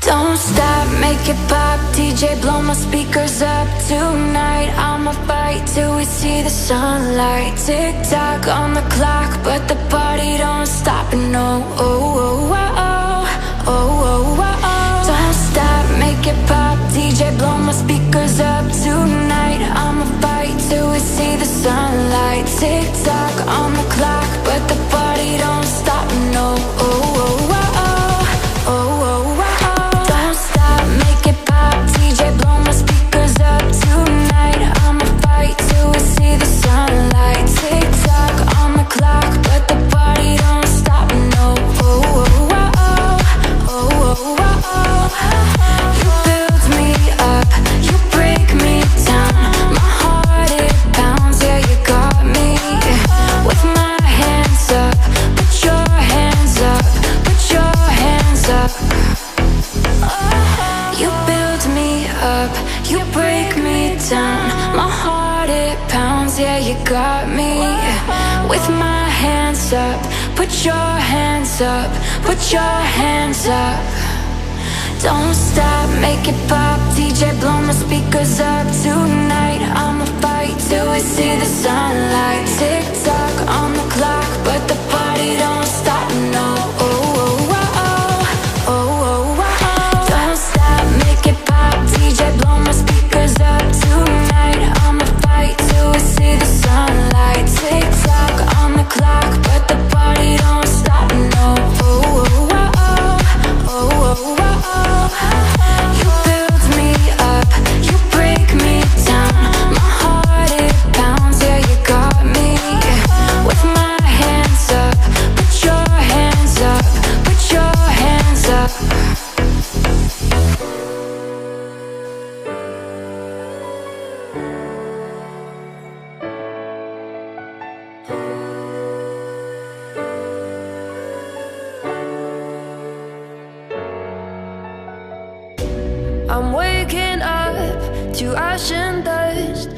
Don't stop, make it pop, DJ blow my speakers up. Tonight I'ma fight till we see the sunlight. Tick tock on the clock, but the party don't stop. No, oh, oh, oh, oh, oh, oh, oh, oh. Don't stop, make it pop, DJ blow my speakers up. Tonight I'ma fight till we see the sunlight. Tick tock on the clock, but the party don't stop. No, oh, oh, oh, oh, oh, oh, oh. DJ blow my speakers up tonight. I'ma fight till we see the sunlight. Tick tock on the clock, but the party don't stop. No, oh, oh, oh, oh, oh, oh, oh. You build me up, you break me down. My heart it pounds, yeah you got me. With my hands up, put your hands up, put your hands up. You build me up, you break me down. My heart it pounds, yeah you got me. With my hands up, put your hands up, put your hands up. Don't stop, make it pop, DJ blow my speakers up tonight. I'ma fight till we see the sunlight. Tick tock on the clock, but the party don't stop. No, oh, oh, oh, oh, oh, oh, oh. Don't stop, make it pop, DJ blow my speakers up tonight. I'ma fight till we see the sunlight. Tick tock on the clock, but the party don't stop. No, oh, oh, oh, oh, oh, oh, oh. You build me up, you break me down. My heart it pounds, yeah you got me. With my hands up, put your hands up, put your hands up. I'm waking up to ash and dust.